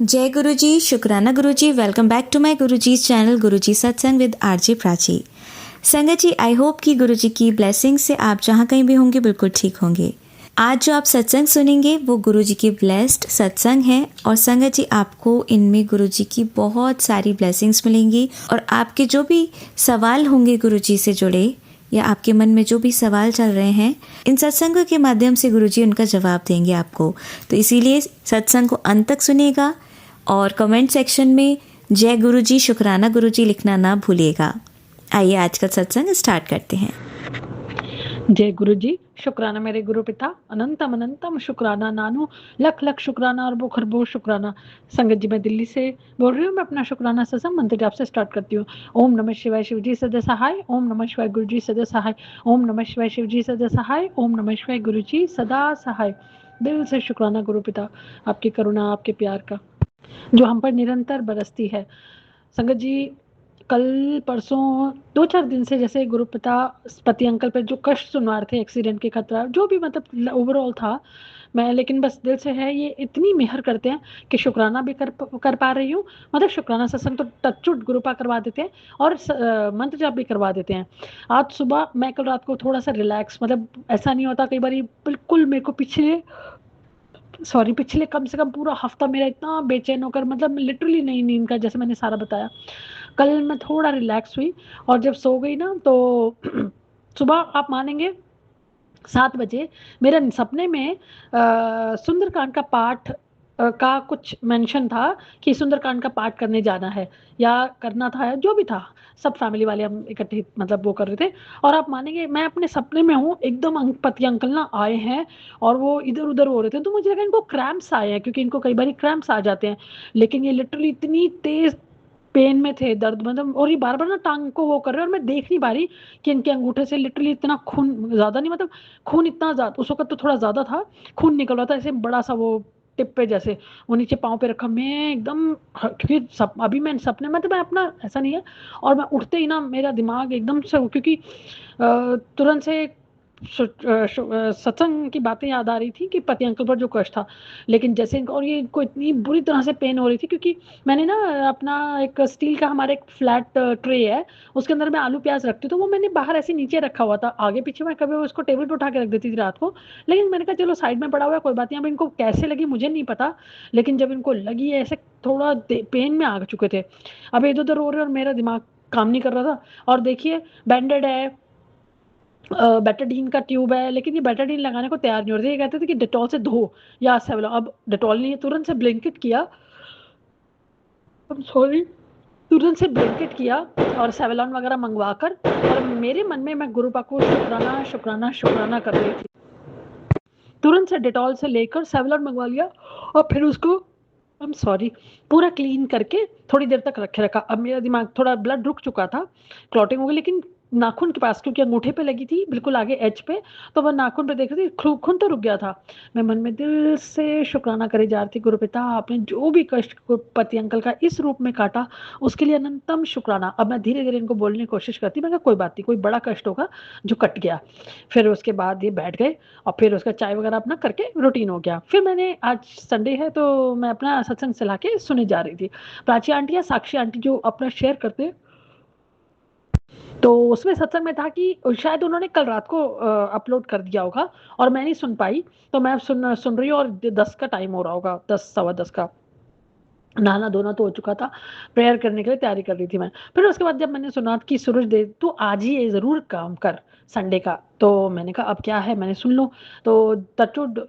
जय गुरु जी, शुक्राना गुरु जी। Welcome back to my Guru ji channel गुरु जी सत्संग विद आरजे प्राची। संगत जी, आई होप कि गुरु जी की ब्लेसिंग से आप जहाँ कहीं भी होंगे बिल्कुल ठीक होंगे। आज जो आप सत्संग सुनेंगे वो गुरु जी की ब्लेस्ड सत्संग है और संगत जी आपको इनमें गुरु जी की बहुत सारी ब्लेसिंग्स मिलेंगी और आपके जो भी सवाल होंगे गुरु जी से जुड़े या आपके मन में जो भी सवाल चल रहे हैं, इन सत्संगों के माध्यम से गुरुजी उनका जवाब देंगे आपको। तो इसीलिए सत्संग को अंत तक सुनिएगा और कमेंट सेक्शन में जय गुरुजी, शुक्राना गुरुजी लिखना ना भूलिएगा। आइए आज का सत्संग स्टार्ट करते हैं। जय गुरु जी, शुक्राना मेरे गुरु पिता, अनंतम अनंतम शुक्राना नानू, लख लख शुक्राना और खरबो शुक्राना। संगत जी, मैं दिल्ली से बोल रही हूँ। मैं अपना शुक्राना सत्संग मंत्र आपसे स्टार्ट करती हूँ। ओम नमः शिवाय शिव जी सदा सहाय, ओम नमः शिवाय गुरु जी सदा सहाय, ओम नमः शिवाय शिव जी सदा सहाय, ओम नमः शिवाय गुरु जी सदा सहाय। दिल से शुक्राना गुरु पिता, आपकी करुणा, आपके प्यार का जो हम पर निरंतर बरसती है। संगत जी, कल परसों 2-4 दिन से जैसे गुरु पिता पति अंकल पे जो कष्ट सुनवा रहे थे, एक्सीडेंट के खतरा जो भी मतलब ओवरऑल था, मैं लेकिन बस दिल से है, ये इतनी मेहर करते हैं कि शुक्राना भी कर पा रही हूँ। मतलब शुक्राना सत्संग तो टचवुड गुरुपा करवा देते हैं और मंत्र जाप भी करवा देते हैं। आज सुबह मैं कल रात को थोड़ा सा रिलैक्स, मतलब ऐसा नहीं होता कई बार, बिल्कुल मेरे को पिछले कम से कम पूरा हफ्ता मेरा इतना बेचैन होकर, मतलब लिटरली नहीं नींद का, जैसे मैंने सारा बताया। कल मैं थोड़ा रिलैक्स हुई और जब सो गई ना तो सुबह आप मानेंगे 7 बजे मेरे सपने में सुंदरकांड का पाठ का कुछ मेंशन था कि सुंदरकांड का पाठ करने जाना है या करना था, जो भी था। सब फैमिली वाले हम इकट्ठे मतलब वो कर रहे थे और आप मानेंगे मैं अपने सपने में हूँ, एकदम पति अंकल ना आए हैं और वो इधर उधर हो रहे थे, तो मुझे लगा इनको क्रैम्प्स आए हैं, क्योंकि इनको कई बार क्रैम्प्स आ जाते हैं। लेकिन ये लिटरली इतनी तेज पेन में थे, दर्द मतलब, और ये बार बार ना टांग को वो कर रहे हैं और मैं देख नहीं पा रही कि इनके अंगूठे से लिटरली इतना खून, ज्यादा नहीं मतलब खून इतना ज्यादा उस वक्त तो थोड़ा ज्यादा था, खून निकल रहा था ऐसे बड़ा सा वो टिप पे, जैसे वो नीचे पाँव पे रखा। मैं एकदम, क्योंकि अभी मैं सपने में, तो मैं अपना ऐसा नहीं है, और मैं उठते ही ना मेरा दिमाग एकदम से, क्योंकि तुरंत से सत्संग की बातें याद आ रही थी कि पति अंकल पर जो कष्ट था। लेकिन जैसे इनको, और ये इनको इतनी बुरी तरह से पेन हो रही थी, क्योंकि मैंने ना अपना एक स्टील का हमारा एक फ्लैट ट्रे है, उसके अंदर मैं आलू प्याज रखती हूँ, तो वो मैंने बाहर ऐसे नीचे रखा हुआ था। आगे पीछे मैं कभी उसको टेबल पे उठा के रख देती थी रात को, लेकिन मैंने कहा चलो साइड में पड़ा हुआ है, कोई बात नहीं। अब इनको कैसे लगी मुझे नहीं पता, लेकिन जब इनको लगी ऐसे थोड़ा पेन में आ चुके थे, अब इधर उधर हो रहे और मेरा दिमाग काम नहीं कर रहा था। और देखिए बैंडेड है, बेटाडीन का ट्यूब है, लेकिन ये बेटाडीन लगाने को तैयार नहीं हो रहे थे। ये कहते थे कि डेटॉल से धो या सेवलॉन। अब डेटॉल नहीं है, तुरंत से ब्लिंकिट किया, सॉरी, तुरंत से ब्लिंकिट किया और सेवलॉन वगैरह मंगवा कर, और मेरे मन में मैं गुरुपा को शुक्राना शुक्राना शुक्राना कर रही थी। तुरंत से डेटॉल से लेकर सेवलॉन मंगवा लिया और फिर उसको पूरा क्लीन करके थोड़ी देर तक रखे रखा। अब मेरा दिमाग, थोड़ा ब्लड रुक चुका था, क्लॉटिंग हो गई, लेकिन नाखून के पास, क्योंकि अंगूठे पे लगी थी बिल्कुल आगे एज पे, तो वह नाखून पे देख रही थी, खून तो रुक गया था। मैं मन में दिल से शुक्राना करे जा रही थी, गुरु पिता आपने जो भी कष्ट पति अंकल का इस रूप में काटा, उसके लिए अनंतम शुक्राना। अब मैं धीरे धीरे इनको बोलने की कोशिश करती, मैं कहा कोई बात नहीं, कोई बड़ा कष्ट होगा जो कट गया। फिर उसके बाद ये बैठ गए और फिर उसका चाय वगैरह अपना करके रूटीन हो गया। फिर मैंने, आज संडे है तो मैं अपना सत्संग चला के सुने जा रही थी। प्राची आंटी या साक्षी आंटी जो अपना शेयर करते, तो उसमें सत्संग में था कि शायद उन्होंने कल रात को अपलोड कर दिया होगा और मैं नहीं सुन पाई, तो मैं सुन रही हूँ और 10 का टाइम हो रहा होगा, 10 सवा 10 का। नहाना धोना तो हो चुका था, प्रेयर करने के लिए तैयारी कर रही थी मैं। फिर उसके बाद जब मैंने सुना कि सूरज देव तू आज ही ये जरूर काम कर संडे का, तो मैंने कहा अब क्या है, मैंने सुन लो। तो टचवुड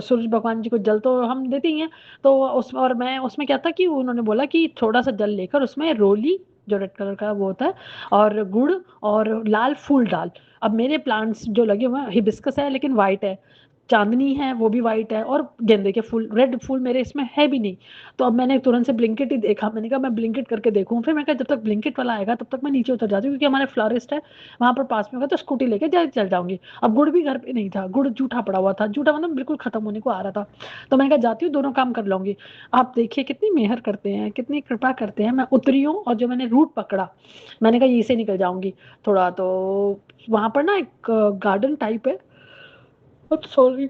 सूरज भगवान जी को जल तो हम देते ही हैं, तो उसमें, और मैं उसमें क्या था कि उन्होंने बोला कि थोड़ा सा जल लेकर उसमें रोली, जो रेड कलर का वो होता है, और गुड़ और लाल फूल डाल। अब मेरे प्लांट्स जो लगे हुए हैं, हिबिस्कस है लेकिन वाइट है, चांदनी है वो भी वाइट है, और गेंदे के फूल, रेड फूल मेरे इसमें है भी नहीं। तो अब मैंने तुरंत से ब्लिंकिट ही देखा, मैंने कहा मैं ब्लिंकिट करके देखूं। फिर मैं कहा जब तक ब्लिंकिट वाला आएगा तब तक मैं नीचे उतर जाती हूँ, क्योंकि हमारे फ्लोरिस्ट है वहां पर पास में होगा, तो स्कूटी लेके चल जाऊंगी। अब गुड़ भी घर पे नहीं था, गुड़ जूठा पड़ा हुआ था, जूठा मतलब बिल्कुल खत्म होने को आ रहा था। तो मैंने कहा जाती हूँ, दोनों काम कर लूंगी। आप देखिए कितनी मेहर करते हैं, कितनी कृपा करते हैं। मैं उतरी हूँ और जो मैंने रूट पकड़ा, मैंने कहा यहीं से निकल जाऊंगी थोड़ा, तो वहां पर ना एक गार्डन टाइप है, सॉरी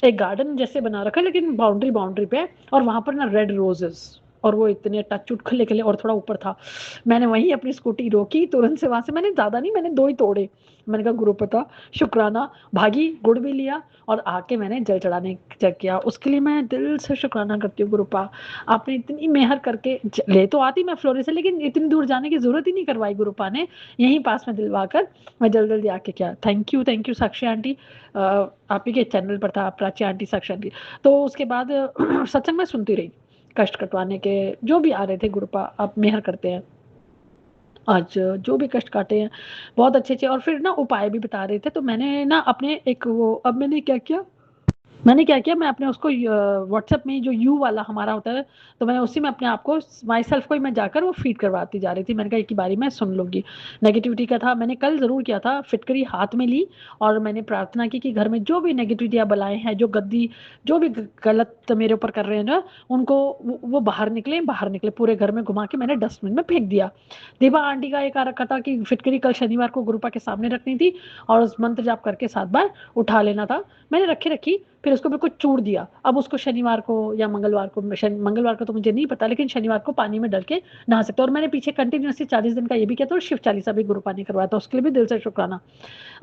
एक गार्डन जैसे बना रखा है लेकिन बाउंड्री पे है, और वहां पर ना रेड रोजेस, और वो इतने टच उट खिले खिले और थोड़ा ऊपर था। मैंने वहीं अपनी स्कूटी रोकी, तुरंत से वहां से, मैंने ज्यादा नहीं, मैंने 2 ही तोड़े। मैंने कहा गुरु पता शुक्राना, भागी, गुड़ भी लिया और आके मैंने जल चढ़ाने चेक किया। उसके लिए मैं दिल से शुक्राना करती हूँ गुरुपा। आपने इतनी मेहर करके, ले तो आती मैं फ्लोरे से, लेकिन इतनी दूर जाने की जरूरत ही नहीं करवाई गुरुपा ने, यहीं पास में दिलवा कर मैं जल्दी जल्दी आके किया। थैंक यू साक्षी आंटी, आप ही के चैनल पर था प्राची आंटी, साक्षी आंटी। तो उसके बाद सत्संग में सुनती रही, कष्ट कटवाने के जो भी आ रहे थे गुरुपा आप मेहर करते हैं, आज जो भी कष्ट काटे हैं बहुत अच्छे अच्छे, और फिर ना उपाय भी बता रहे थे। तो मैंने ना अपने एक वो, अब मैंने क्या किया, मैं अपने उसको व्हाट्सएप में जो यू वाला हमारा होता है, तो मैं उसी में अपने आप को, माई सेल्फ को ही मैं जाकर वो फीड करवाती जा रही थी। मैंने कहा एक ही बारी मैं सुन लूंगी। नेगेटिविटी का था, मैंने कल जरूर किया था, फिटकरी हाथ में ली और मैंने प्रार्थना की कि घर में जो भी नेगेटिविटी या बलाएं हैं, जो गद्दी, जो भी गलत मेरे ऊपर कर रहे हैं ना, उनको वो बाहर निकले, पूरे घर में घुमा के मैंने डस्टबिन में फेंक दिया। देवा आंटी का एक आ रखा था कि फिटकरी कल शनिवार को गुरुपा के सामने रखनी थी और उस मंत्र जाप करके 7 बार उठा लेना था। मैंने रखी, फिर उसको बिल्कुल चूड़ दिया। अब उसको शनिवार को या मंगलवार को, मंगलवार को तो मुझे नहीं पता, लेकिन शनिवार को पानी में डल के नहा सकते। और मैंने पीछे कंटिन्यूसली 40 दिन का ये भी किया था, और शिव चालीसा भी गुरु पानी करवाया था, उसके लिए भी दिल से शुक्राना।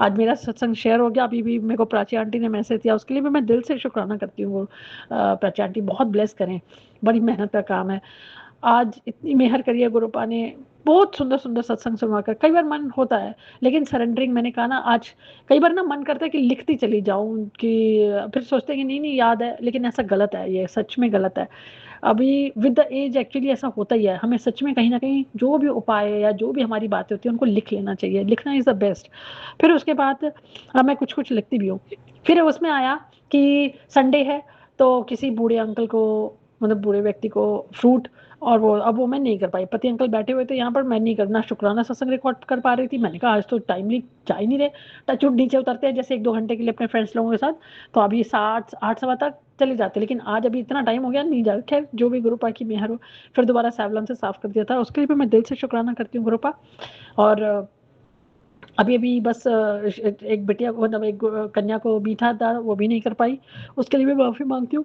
आज मेरा सत्संग शेयर हो गया, अभी भी मेरे को प्राची आंटी ने मैसेज दिया, उसके लिए भी मैं दिल से शुक्राना करती हूँ। प्राची आंटी बहुत ब्लेस करें, बड़ी मेहनत का काम है। आज इतनी मेहर करी है गुरुपा ने, बहुत सुंदर सुंदर सत्संग सुनवाकर। कई बार मन होता है, लेकिन सरेंडरिंग, मैंने कहा ना आज, कई बार ना मन करता है कि लिखती चली जाऊं, कि फिर सोचते हैं कि नहीं नहीं याद है, लेकिन ऐसा गलत है, ये सच में गलत है। अभी विद द एज एक्चुअली ऐसा होता ही है, हमें सच में कहीं ना कहीं जो भी उपाय है या जो भी हमारी बातें होती है उनको लिख लेना चाहिए, लिखना इज द बेस्ट। फिर उसके बाद मैं कुछ कुछ लिखती भी हूँ। फिर उसमें आया कि संडे है, तो किसी बूढ़े अंकल को, मतलब बूढ़े व्यक्ति को फ्रूट, और वो, अब वो मैं नहीं कर पाई, पति अंकल बैठे हुए थे यहाँ पर, मैं नहीं करना शुक्राना सत्संग रिकॉर्ड कर पा रही थी। मैंने कहा आज तो टाइमली जा ही नहीं रहे, टचवुड नीचे उतरते हैं जैसे 1-2 घंटे के लिए अपने फ्रेंड्स लोगों के साथ, तो अभी 7-8 सवा तक चले जाते, लेकिन आज अभी इतना टाइम हो गया नहीं जा, खैर जो भी गुरुपा की मेहर हो। फिर दोबारा सैवलम से साफ कर दिया था, उसके लिए भी मैं दिल से शुक्राना करती हूँ गुरुपा। और अभी अभी बस एक बिटिया को, मतलब एक कन्या को बीठा था, वो भी नहीं कर पाई, उसके लिए भी माफी मांगती हूँ।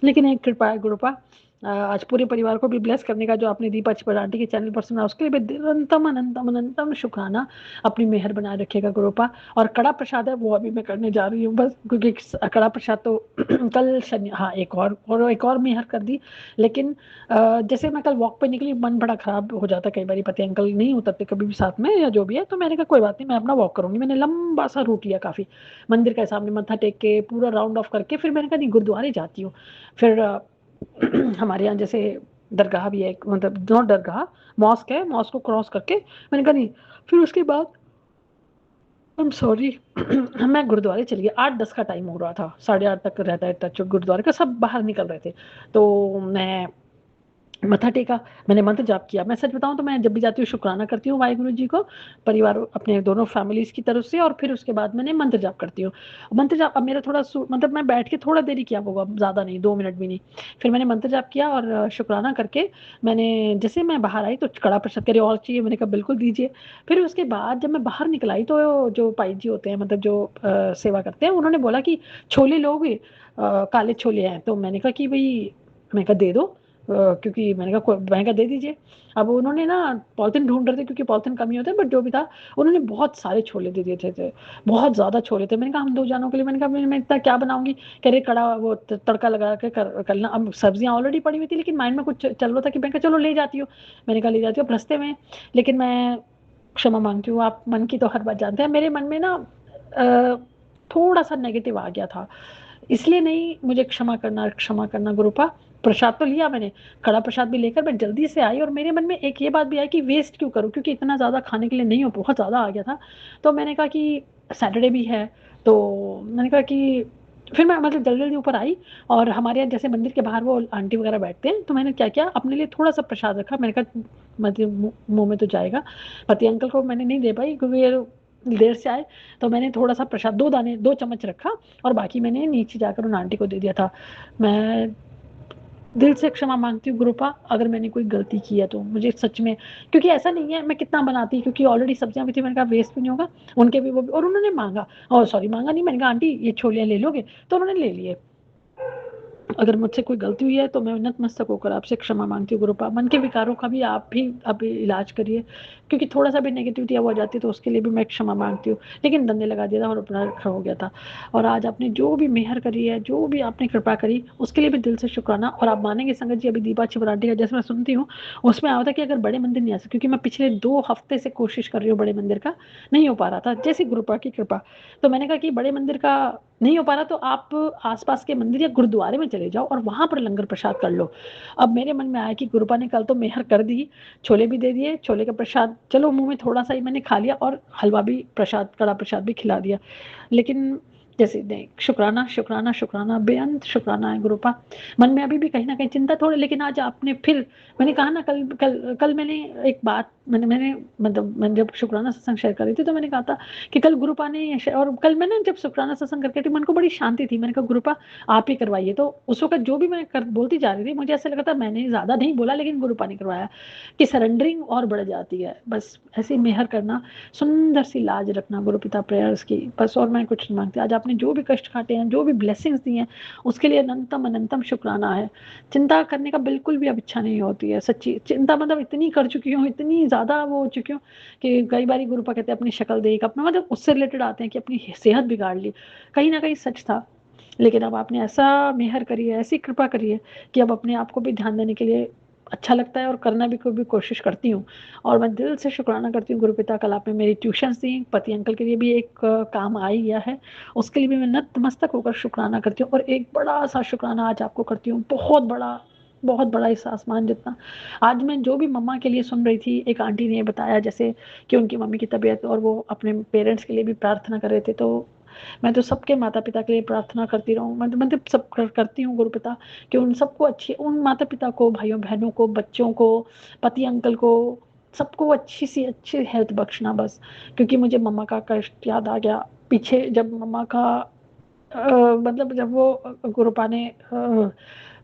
लेकिन एक कृपा है गुरुपा, आज पूरे परिवार को भी ब्लेस करने का, जो आपने दीपा चिपड़ आंटी के चैनल पर सुना, उसके लिए भी निरंतम अनंतम अनंतम शुक्राना। अपनी मेहर बनाए रखेगा गुरुपा। और कड़ा प्रसाद है वो अभी मैं करने जा रही हूँ बस, क्योंकि कड़ा प्रसाद तो कल शनि, हाँ एक और मेहर कर दी। लेकिन जैसे मैं कल वॉक पे निकली, मन बड़ा खराब हो जाता कई बार, पति अंकल नहीं उतरते कभी भी साथ में या जो भी है, तो मैंने कहा कोई बात नहीं, मैं अपना वॉक करूंगी। मैंने लंबा सा रूट लिया, काफी मंदिर के सामने मत्था टेक के पूरा राउंड ऑफ करके, फिर मैंने कहा नहीं गुरुद्वारे जाती हूँ। फिर हमारे यहाँ जैसे दरगाह भी है, मतलब नॉट दरगाह, मॉस्क है, मॉस्क को क्रॉस करके मैंने कहा नहीं। फिर उसके बाद आई एम सॉरी मैं गुरुद्वारे चली गई। 8-10 का टाइम हो रहा था, 8:30 तक रहता है टच गुरुद्वारे का, सब बाहर निकल रहे थे, तो मैं मत्था टेका, मैंने मंत्र जाप किया। मैं सच बताऊं तो मैं जब भी जाती हूँ शुक्राना करती हूँ वाहिगुरु जी को, परिवार अपने दोनों फैमिलीज की तरफ से, और फिर उसके बाद मैंने मंत्र जाप करती हूँ। मंत्र जाप अब मेरा थोड़ा मतलब मैं बैठ के थोड़ा देरी किया होगा, ज़्यादा नहीं, 2 मिनट भी नहीं। फिर मैंने मंत्र जाप किया और शुक्राना करके मैंने, जैसे मैं बाहर आई तो कड़ा प्रसाद करे और चाहिए, मैंने कहा बिल्कुल दीजिए। फिर उसके बाद जब मैं बाहर निकल आई तो जो पाई जी होते हैं, मतलब जो सेवा करते हैं, उन्होंने बोला कि छोले लोगे, काले छोले हैं। तो मैंने कहा कि भाई, मैंने कहा दे दो, क्योंकि मैंने कहा दे दीजिए। अब उन्होंने ना पॉलिथीन ढूंढ रहे थे, क्योंकि पॉलिथीन कमी होता है, बट जो भी था, उन्होंने बहुत सारे छोले दे दिए थे, बहुत ज्यादा छोले थे। मैंने कहा हम 2 जानों के लिए, मैंने कहा मैं इतना क्या बनाऊंगी, कह रहे कड़ा वो तड़का लगा के करना। अब सब्जियां ऑलरेडी पड़ी हुई थी, लेकिन माइंड में कुछ चल रहा था कि मैं कहा चलो ले जाती हूँ। मैंने कहा ले जाती हूँ रास्ते में, लेकिन मैं क्षमा मांगती हूँ, आप मन की तो हर बात जानते हैं। मेरे मन में ना थोड़ा सा नेगेटिव आ गया था, इसलिए नहीं, मुझे क्षमा करना गुरुपा। प्रसाद तो लिया मैंने, कड़ा प्रसाद भी लेकर मैं जल्दी से आई, और मेरे मन में एक ये बात भी आई कि वेस्ट क्यों करूं, क्योंकि इतना ज़्यादा खाने के लिए नहीं हो, बहुत ज़्यादा आ गया था। तो मैंने कहा कि सैटरडे भी है, तो मैंने कहा कि फिर मैं मतलब जल्दी जल्दी ऊपर आई, और हमारे यहाँ जैसे मंदिर के बाहर वो आंटी वगैरह बैठते हैं, तो मैंने क्या किया, अपने लिए थोड़ा सा प्रसाद रखा। मैंने कहा मतलब मुंह में तो जाएगा, पति अंकल को मैंने नहीं दे पाई क्योंकि ये देर से आए, तो मैंने थोड़ा सा प्रसाद 2 चम्मच रखा, और बाकी मैंने नीचे जाकर उन आंटी को दे दिया था। मैं दिल से क्षमा मांगती हूँ गुरुपा, अगर मैंने कोई गलती की है तो मुझे सच में, क्योंकि ऐसा नहीं है मैं कितना बनाती, क्योंकि ऑलरेडी सब्जियां भी थी, मैंने कहा वेस्ट भी नहीं होगा, उनके भी वो भी, और उन्होंने मांगा, और सॉरी मांगा नहीं, मैंने कहा आंटी ये छोले ले लोगे, तो उन्होंने ले लिए। अगर मुझसे कोई गलती हुई है तो मैं नतमस्तक होकर आपसे क्षमा मांगती हूँ गुरुपा। मन के विकारों का भी आप भी अभी इलाज करिए, क्योंकि थोड़ा सा भी नेगेटिविटी हो जाती है तो उसके लिए भी मैं क्षमा मांगती हूँ। लेकिन धंधे लगा दिया था और अपना रखा हो गया था, और आज आपने जो भी मेहर करी है, जो भी आपने कृपा करी, उसके लिए भी दिल से शुक्राना। और आप मानेंगे संगत जी, अभी दीपा छिबराटी का जैसे मैं सुनती हूँ, उसमें आया था कि अगर बड़े मंदिर नहीं आ सकते, क्योंकि मैं पिछले 2 हफ्ते से कोशिश कर रही हूँ बड़े मंदिर का, नहीं हो पा रहा था, जैसी गुरुपा की कृपा। तो मैंने कहा कि बड़े मंदिर का नहीं हो पा रहा तो आप आसपास के मंदिर या गुरुद्वारे में चले जाओ और वहां पर लंगर प्रसाद कर लो। अब मेरे मन में आया कि गुरुपा ने कल तो मेहर कर दी, छोले भी दे दिए, छोले का प्रसाद चलो मुंह में थोड़ा सा ही मैंने खा लिया, और हलवा भी प्रसाद, कड़ा प्रसाद भी खिला दिया। लेकिन जैसे नहीं, शुक्राना शुक्राना शुक्राना, बेअंत शुक्राना है गुरुपा। मन में अभी भी कहीं ना कहीं चिंता थोड़ी, लेकिन आज आपने फिर, मैंने कहा ना कल कल कल मैंने एक बात, मैंने मतलब मैंने जब शुक्राना सत्संग शेयर कर रही थी तो मैंने कहा था कि कल गुरुपा ने, और कल मैंने जब शुक्राना सत्संग करके थी मन को बड़ी शांति थी, मैंने कहा गुरुपा आप ही करवाइए। तो उस वक्त जो भी मैं बोलती जा रही थी, मुझे ऐसा लगा था मैंने ज्यादा नहीं बोला, लेकिन गुरुपा ने करवाया, कि सरेंडरिंग और बढ़ जाती है। बस ऐसी मेहर करना, सुंदर सी लाज रखना गुरु पिता प्रेयर्स की, बस और मैं कुछ नहीं मांगती। आज आपने जो भी कष्ट काटे हैं, जो भी ब्लेसिंग्स दी हैं, उसके लिए अनंतम अनंतम शुक्राना है। चिंता करने का बिल्कुल भी अब इच्छा नहीं होती है, सच्ची चिंता, मतलब इतनी कर चुकी हूँ, इतनी ज्यादा वो हो चुकी हूँ कि कई बार गुरुपा कहते हैं अपनी शक्ल देख, अपना मतलब उससे रिलेटेड आते हैं कि अपनी सेहत बिगाड़ ली, कहीं ना कहीं सच था। लेकिन अब आपने ऐसा मेहर करी है, ऐसी कृपा करी है कि अब अपने आप को भी ध्यान देने के लिए अच्छा लगता है, और करना भी कोई भी कोशिश करती हूँ। और मैं दिल से शुक्राना करती हूँ गुरुपिता, कल आपने मेरी ट्यूशन दी, पति अंकल के लिए भी एक काम आ ही गया है, उसके लिए भी मैं नतमस्तक होकर शुक्राना करती हूँ। और एक बड़ा सा शुक्राना आज आपको करती हूँ, बहुत बड़ा, बहुत बड़ा, इस आसमान जितना। आज मैं जो भी मम्मा के लिए सुन रही थी, एक आंटी ने बताया जैसे कि उनकी मम्मी की तबीयत, और वो अपने पेरेंट्स के लिए भी प्रार्थना कर रहे थे, तो मैं तो सबके माता पिता के लिए प्रार्थना करती रहूँ, मैं तो सब करती हूँ गुरुपिता, कि उन सबको अच्छी, उन माता पिता को, भाइयों बहनों को, बच्चों को, पति अंकल को, सबको अच्छी सी अच्छी हेल्थ बख्शना बस। क्योंकि मुझे मम्मा का कष्ट याद आ गया पीछे, जब मम्मा का मतलब जब वो गुरुपा ने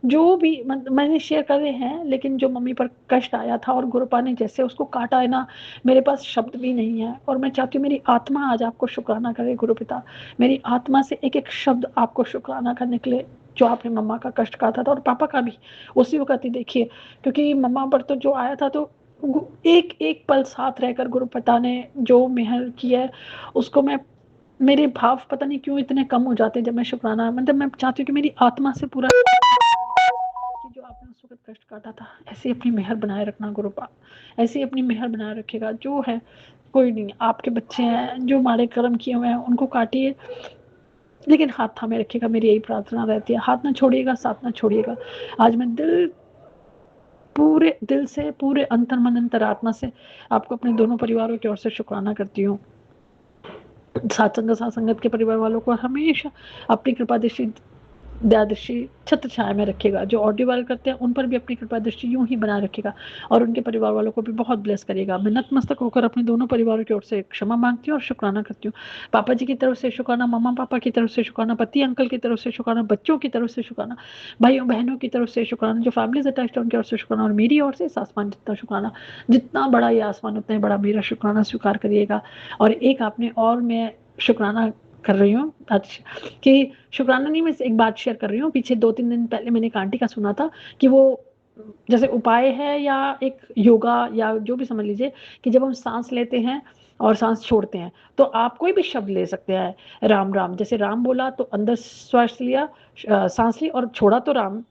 जो भी मैंने शेयर करे हैं, लेकिन जो मम्मी पर कष्ट आया था और गुरुपा ने जैसे उसको काटा है ना, मेरे पास शब्द भी नहीं है। और मैं चाहती हूँ मेरी आत्मा आज आपको शुक्राना करे गुरुपिता, मेरी आत्मा से एक एक शब्द आपको शुक्राना का निकले, जो आपने मम्मा का कष्ट काटा था, और पापा का भी उसी वक्त ही देखिए, क्योंकि मम्मा पर तो जो आया था, तो एक एक पल साथ रहकर गुरुपिता ने जो मेहर की है, उसको मैं, मेरे भाव पता नहीं क्यों इतने कम हो जाते हैं जब मैं शुक्राना, मतलब मैं चाहती हूँ कि मेरी आत्मा से पूरा, कि जो आपने उस वक्त कष्ट काटा था, ऐसी अपनी मेहर बनाए रखना गुरुपा, ऐसी अपनी मेहर बनाए रखेगा। जो है कोई नहीं, आपके बच्चे हैं जो माड़े कर्म किए हुए हैं, उनको काटिए, लेकिन हाथ थामे रखिएगा, मेरी यही प्रार्थना रहती है, हाथ ना छोड़िएगा, साथ ना छोड़िएगा। आज मैं पूरे दिल से, पूरे अंतर मन अंतर आत्मा से आपको अपने दोनों परिवारों की ओर से शुक्राना करती हूँ। सात्संगत के परिवार वालों को हमेशा अपनी कृपा दृष्टि, दया दृष्टि छत्र छाया में रखेगा। जो ऑडियो वायरल करते हैं उन पर भी अपनी कृपा दृष्टि यूं ही बना रखेगा, और उनके परिवार वालों को भी बहुत ब्लेस करेगा। मैं नतमस्तक होकर अपने दोनों परिवारों की ओर से क्षमा मांगती हूँ और शुक्राना करती हूँ। पापा जी की तरफ से शुक्राना, मम्मा पापा की तरफ से शुक्राना, पति अंकल की तरफ से शुक्राना, बच्चों की तरफ से शुक्राना, भाइयों बहनों की तरफ से शुक्राना, जो फैमिलीज अटैच्ड है उनकी ओर से शुक्राना, और मेरी ओर से इस आसमान जितना शुक्राना, जितना बड़ा ये आसमान उतना ही बड़ा मेरा शुक्राना स्वीकार करिएगा। और एक आपने, और मैं शुक्राना कर रही हूँ अच्छा, कि शुक्राना नहीं, मैं एक बात शेयर कर रही हूँ। पीछे 2-3 दिन पहले मैंने एक आंटी का सुना था कि वो जैसे उपाय है या एक योगा या जो भी समझ लीजिए, कि जब हम सांस लेते हैं और सांस छोड़ते हैं, तो आप कोई भी शब्द ले सकते हैं, राम राम, जैसे राम बोला तो अंदर श्वास लिया, सांस ली, और छोड़ा तो राम,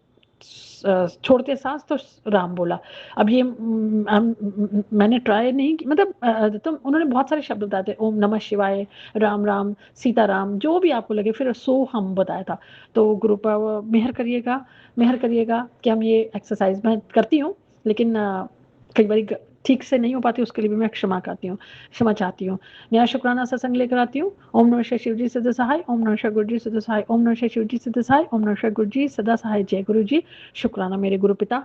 छोड़ते सांस तो राम बोला। अब ये मैंने ट्राई नहीं की, मतलब तो उन्होंने बहुत सारे शब्द बताए थे, ओम नमः शिवाय, राम राम, सीताराम, जो भी आपको लगे, फिर सो हम बताया था। तो ग्रुप मेहर करिएगा, मेहर करिएगा कि हम ये एक्सरसाइज मैं करती हूँ, लेकिन कई बार ठीक से नहीं हो पाती, उसके लिए भी मैं क्षमा करती हूँ, क्षमा चाहती हूँ। नया शुक्राना सत्संग लेकर आती हूँ। ओम नमः शिवाय, शिव जी सदा सहाय, ओम नमः शिवाय, गुरु जी सदा सहाय, ओम नमः शिवाय, शिव जी सदा सहाय, ओम नमः शिवाय, गुरु जी सदा सहाय। जय गुरु जी। शुक्राना मेरे गुरु पिता।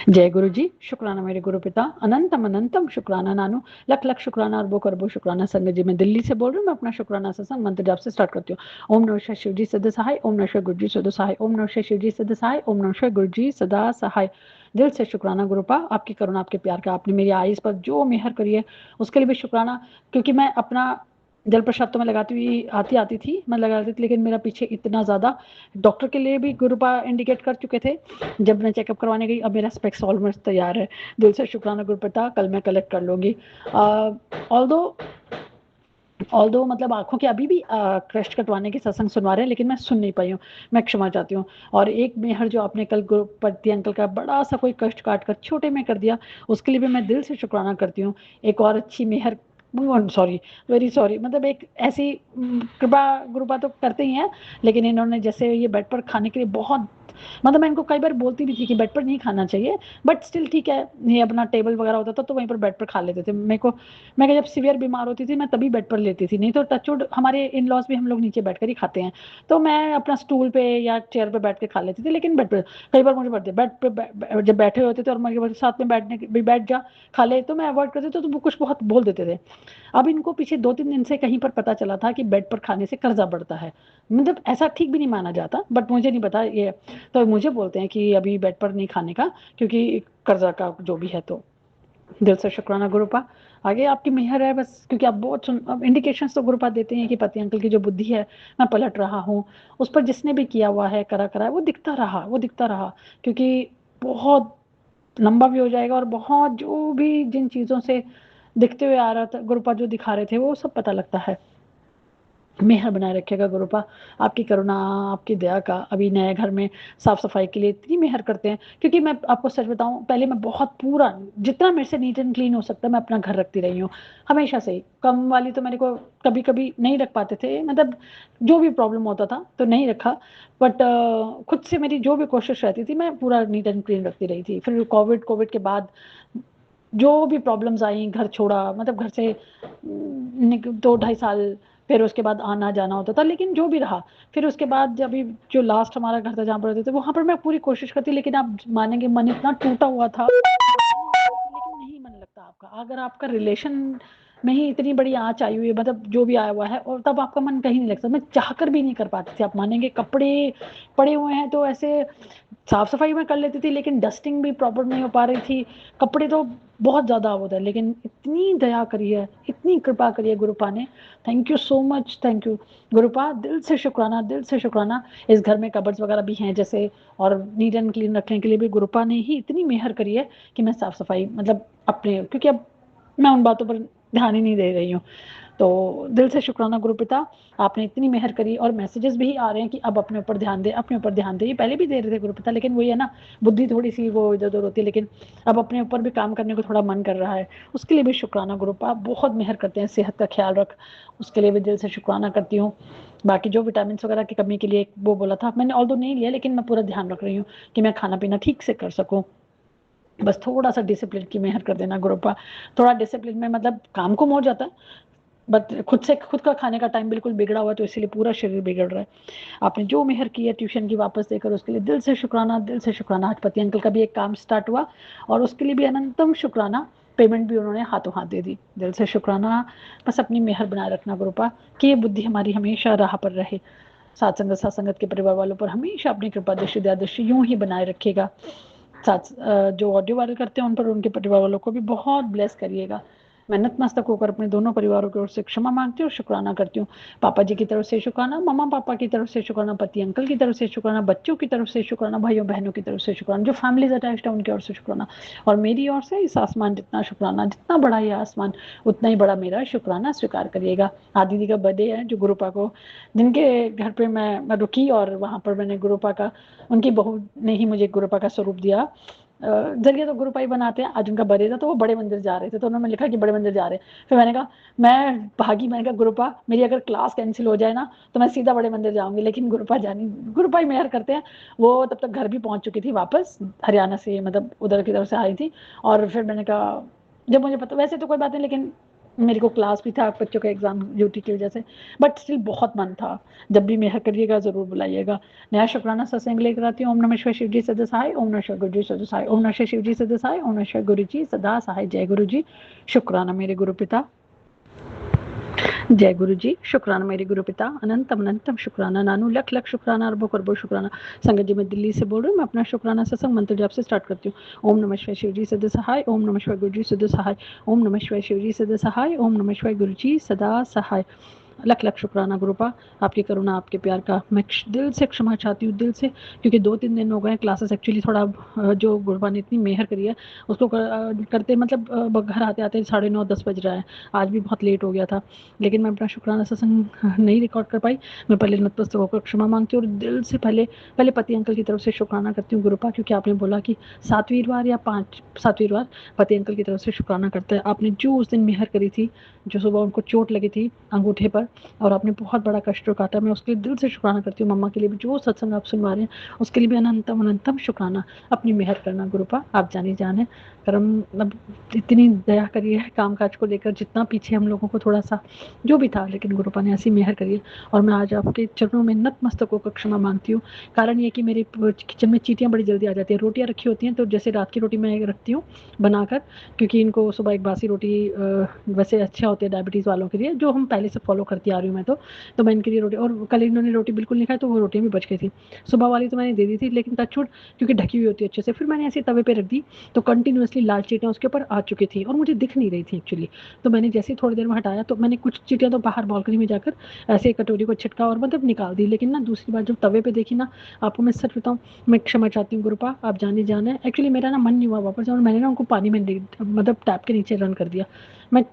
जय गुरु जी। शुक्राना मेरे गुरु पिता, अनंतम अनंतम शुक्राना नानू, लख लख शुक्राना अरबों करबो शुक्राना संगत जी। मैं दिल्ली से बोल रही हूँ। मैं अपना शुक्राना सत्संग मंत्र जाप से स्टार्ट करती हूँ। ओम नमः शिवाय शिव जी सदा सहाय, ओम नमः शिवाय गुरु जी सदा सहाय, ओम नमः शिवाय शिव जी सदा सहाय, ओम नमः शिवाय गुरु जी सदा सहाय। दिल से शुक्राना गुरुपा, आपकी करुणा आपके प्यार का, आपने मेरी आईज पर जो मेहर करी है उसके लिए भी शुक्राना। क्योंकि मैं अपना जल प्रसाद तो मैं लगाती हुई आती थी, मैं लगाती थी, लेकिन मेरा पीछे इतना ज़्यादा डॉक्टर के लिए भी गुरुपा इंडिकेट कर चुके थे जब मैं चेकअप करवाने गई। अब मेरा स्पेक्स ऑलमोस्ट तैयार है। दिल से शुक्राना गुरुपिता, कल मैं कलेक्ट कर लूँगी। ऑल्दो मतलब आंखों के अभी भी क्रस्ट कटवाने के सत्संग सुनवा रहे हैं, लेकिन मैं सुन नहीं पाई हूँ। मैं क्षमा चाहती हूँ। और एक मेहर जो आपने कल गुरुपति अंकल का बड़ा सा कोई कष्ट काट कर छोटे में कर दिया, उसके लिए भी मैं दिल से शुक्राना करती हूँ। एक और अच्छी मेहर, सॉरी, वेरी सॉरी, मतलब एक ऐसी कृपा गुरुपा तो करते ही हैं, लेकिन इन्होंने जैसे ये बेड पर खाने के लिए बहुत, मतलब मैं इनको कई बार बोलती भी थी कि बेड पर नहीं खाना चाहिए, बट स्टिल ठीक है, ये अपना टेबल वगैरह होता था तो वहीं पर बेड पर खा लेते थे। मैं जब सीवियर बीमार होती थी मैं तभी बेड पर लेती थी, नहीं तो टचवुड हमारे इन लॉज भी हम लोग नीचे बैठ कर ही खाते हैं, तो मैं अपना स्टूल पे या चेयर पे बैठ के खा लेती थी। लेकिन बेड पर कई बार मुझे पड़ते बेड पे जब बैठे होते थे और मेरे साथ में बैठने भी बैठ जा खा ले, तो मैं अवॉइड करती थी, तो वो कुछ बहुत बोल देते थे। अब इनको पीछे 2-3 दिन से कहीं पर पता चला था कि बेड पर खाने से कर्जा बढ़ता है। मतलब ऐसा ठीक भी नहीं माना जाता, बट मुझे नहीं पता ये, तो मुझे बोलते हैं कि अभी बेड पर नहीं खाने का, क्योंकि कर्जा का जो भी है। तो दिल से शुक्राना गुरुपा, आगे आपकी मेहर है बस, क्योंकि आप बहुत अब इंडिकेशंस तो गुरुपा देते हैं कि पति अंकल की जो बुद्धि है मैं पलट रहा हूँ, उस पर जिसने भी किया हुआ है करा है वो दिखता रहा, क्योंकि बहुत लंबा भी हो जाएगा और बहुत जो भी जिन चीज़ों से दिखते हुए आ रहा था गुरुपा जो दिखा रहे थे वो सब पता लगता है। मेहर बनाए रखेगा गुरुपा, आपकी करुणा आपकी दया का। अभी नए घर में साफ सफाई के लिए इतनी मेहर करते हैं, क्योंकि मैं आपको सच बताऊं, पहले मैं बहुत पूरा जितना मेरे से नीट एंड क्लीन हो सकता है मैं अपना घर रखती रही हूँ हमेशा से ही। कम वाली तो मेरे को कभी कभी नहीं रख पाते थे, मतलब जो भी प्रॉब्लम होता था तो नहीं रखा, बट खुद से मेरी जो भी कोशिश रहती थी मैं पूरा नीट एंड क्लीन रखती रही थी। फिर कोविड के बाद जो भी प्रॉब्लम्स आई, घर छोड़ा, मतलब घर से 2-2.5 साल, फिर उसके बाद आना जाना होता था, लेकिन जो भी रहा, फिर उसके बाद जब भी जो लास्ट हमारा घर था जहाँ पर रहते थे वहाँ पर मैं पूरी कोशिश करती, लेकिन आप मानेंगे मन इतना टूटा हुआ था, लेकिन नहीं मन लगता आपका, अगर आपका रिलेशन में ही इतनी बड़ी आँच आई हुई है, मतलब जो भी आया हुआ है, और तब आपका मन कहीं नहीं लगता। मैं चाहकर भी नहीं कर पाती थी, आप मानेंगे, कपड़े पड़े हुए हैं तो ऐसे साफ सफाई में कर लेती थी, लेकिन डस्टिंग भी प्रॉपर नहीं हो पा रही थी। कपड़े तो बहुत ज़्यादा होता है, लेकिन इतनी दया करी है, इतनी कृपा करी है गुरुपा ने। Thank you so much, thank you Gurupa, दिल से शुक्राना, दिल से शुक्राना। इस घर में कबर्ड्स वगैरह भी हैं जैसे, और नीट एंड क्लीन रखने के लिए भी गुरुपा ने ही इतनी मेहर करी है कि मैं साफ सफाई, मतलब अपने, क्योंकि अब मैं उन बातों पर ध्यान ही नहीं दे रही हूँ। तो दिल से शुक्राना गुरुपिता, आपने इतनी मेहर करी, और मैसेजेस भी आ रहे हैं कि अब अपने ऊपर ध्यान दे, अपने ऊपर ध्यान दे। ये पहले भी दे रहे थे गुरुपिता, लेकिन वही है ना, बुद्धि थोड़ी सी वो इधर उधर होती है, लेकिन अब अपने ऊपर भी काम करने को थोड़ा मन कर रहा है, उसके लिए भी शुक्राना गुरुपा। बहुत मेहर करते हैं, सेहत का ख्याल रख, उसके लिए भी दिल से शुक्राना करती हूँ। बाकी जो विटामिन वगैरह की कमी के लिए वो बोला था, मैंने ऑल्दो नहीं लिया, लेकिन मैं पूरा ध्यान रख रही हूँ कि मैं खाना पीना ठीक से कर सकूँ। बस थोड़ा सा डिसिप्लिन की मेहर कर देना गुरुपा। थोड़ा डिसिप्लिन में मतलब काम को हो जाता है, बट खुद का खाने का टाइम बिल्कुल बिगड़ा हुआ है, तो इसीलिए पूरा शरीर बिगड़ रहा है। आपने जो मेहर की है ट्यूशन की वापस देकर, उसके लिए दिल से शुक्राना, दिल से शुक्राना। आज पति अंकल का भी एक काम स्टार्ट हुआ और उसके लिए भी अनंतम शुक्राना, पेमेंट भी उन्होंने हाथों हाथ दे दी। दिल से शुक्राना। बस अपनी मेहर बनाए रखना गुरुपा, कि ये बुद्धि हमारी हमेशा राह पर रहे। सत्संगत के परिवार वालों पर हमेशा अपनी कृपा दृष्टि दया दृष्टि यूं ही बनाए रखिएगा। साथ जो ऑडियो वायरल करते हैं उन पर, उनके परिवार वालों को भी बहुत ब्लेस करिएगा। मैं नतमस्तक होकर अपने दोनों परिवारों की ओर से क्षमा मांगती हूँ और शुक्राना करती हूँ। पापा जी की तरफ से शुक्राना, मम्मा पापा की तरफ से शुक्राना, पति अंकल की तरफ से शुक्राना, बच्चों की तरफ से शुक्राना, भाइयों बहनों की तरफ से शुक्राना, जो फैमिलीज अटैच्ड है उनकी ओर से शुक्राना, और मेरी ओर से इस आसमान जितना शुक्राना, जितना बड़ा ये आसमान उतना ही बड़ा मेरा शुक्राना स्वीकार करिएगा। आदि दीदी का बर्थडे है, जो गुरुपा को, जिनके घर पे मैं रुकी और वहाँ पर मैंने गुरुपा का, उनकी बहू ने ही मुझे गुरुपा का स्वरूप दिया। जरिए तो गुरुपा ही बनाते हैं। आज उनका बर्थडे था तो वो बड़े मंदिर जा रहे थे, तो उन्होंने लिखा कि बड़े मंदिर जा रहे हैं। फिर मैंने कहा, मैं भागी, मैंने कहा गुरुपा मेरी अगर क्लास कैंसिल हो जाए ना तो मैं सीधा बड़े मंदिर जाऊंगी, लेकिन गुरुपा ही मेहर करते हैं। वो तब तक घर भी पहुंच चुकी थी वापस हरियाणा से, मतलब उधर की तरफ से आई थी। और फिर मैंने कहा, जब मुझे पता, वैसे तो कोई बात नहीं, लेकिन मेरे को क्लास भी था, बच्चों का एग्जाम ड्यूटी की वजह से, बट स्टिल बहुत मन था। जब भी मेहर करिएगा जरूर बुलाइएगा। नया शुक्राना सत्संग लेकर आती हूँ। ओम नमः शिवाय शिव जी सदा सहाय, ओम नमः शिवाय गुरु जी सदा सहाय, ओम नमः शिवाय शिव जी सदा सहाय, ओम नमः शिवाय गुरु जी सदा सहाय। जय गुरु जी, शुक्राना मेरे गुरु पिता। जय गुरु जी, शुक्राना मेरे गुरु पिता। अनंतम अनंतम शुक्राना नानू, लख लख शुक्राना, अरबों करबो शुक्राना। संगत जी, मैं दिल्ली से बोल रही हूँ। मैं अपना शुक्राना सत्संग मंत्र जाप से स्टार्ट करती हूँ। ओम नमः शिवाय शिव जी सदा सहाय, ओम नमः शिवाय गुरु जी सदा सहाय, ओम नमः शिवाय शिव जी सदा सहाय, ओम नमः शिवाय गुरु जी सदा सहाय। लख लख शुक्राना गुरुपा, आपकी करुणा आपके प्यार का। मैं दिल से क्षमा चाहती हूँ, दिल से, क्योंकि 2-3 दिन हो गए क्लासेस एक्चुअली थोड़ा जो गुरुपा ने इतनी मेहर करी है उसको करते, मतलब घर आते आते 9:30-10 बज रहा है। आज भी बहुत लेट हो गया था, लेकिन मैं अपना शुक्राना सत्संग नहीं रिकॉर्ड कर पाई। मैं पहले नतमस्तक होकर क्षमा मांगती हूँ और दिल से पहले पहले पति अंकल की तरफ से शुक्राना करती हूँ गुरुपा, क्योंकि आपने बोला कि 7वीं या 7वीं पति अंकल की तरफ से शुक्राना करते हैं। आपने जो उस दिन मेहर करी थी, जो सुबह उनको चोट लगी थी अंगूठे पर और आपने बहुत बड़ा कष्ट काटा, मैं उसके लिए दिल से शुक्राना करती हूँ। मम्मा के लिए भी जो सत्संग आप सुनवा रहे हैं उसके लिए भी अनंतम अनंतम शुक्राना। अपनी मेहर करना गुरुपा, आप जानी जान है। करम अब इतनी दया करी है काम काज को लेकर, जितना पीछे हम लोगों को थोड़ा सा जो भी था, लेकिन गुरुपा ने ऐसी मेहर करी है। और मैं आज आपके चरणों में नतमस्तक होकर क्षमा मांगती हूँ। कारण ये कि मेरे किचन में चींटियाँ बड़ी जल्दी आ जाती है। रोटियाँ रखी होती हैं तो जैसे रात की रोटी मैं रखती हूँ बनाकर, क्योंकि इनको सुबह एक बासी रोटी वैसे अच्छा होते हैं डायबिटीज़ वालों के लिए, जो हम पहले से फॉलो करती आ रही हूँ मैं तो मैं इनके लिए रोटी, और कल इन्होंने रोटी बिल्कुल नहीं खाई तो वो रोटियाँ भी बच गई थी। सुबह वाली तो मैंने दे दी थी, लेकिन टचवुड क्योंकि ढकी हुई होती है अच्छे से, फिर मैंने ऐसे तवे पे रख दी तो कंटिन्यूअसली लाल चीटियाँ उसके ऊपर आ चुकी थी और मुझे दिख नहीं रही थी एक्चुअली। तो मैंने जैसे ही थोड़ी देर में हटाया तो मैंने कुछ चीटियाँ तो बाहर बालकनी में जाकर ऐसे कटोरी को छिटका और मतलब निकाल दी, लेकिन ना दूसरी बार जब तवे पे देखी ना, आपको मैं सच बताऊँ, मैं क्षमा चाहती हूँ गुरुपा, आप जाने जाना है। एक्चुअली मेरा ना मन नहीं हुआ वापस, और मैंने ना उनको पानी में मतलब टैप के नीचे रन कर दिया। मैं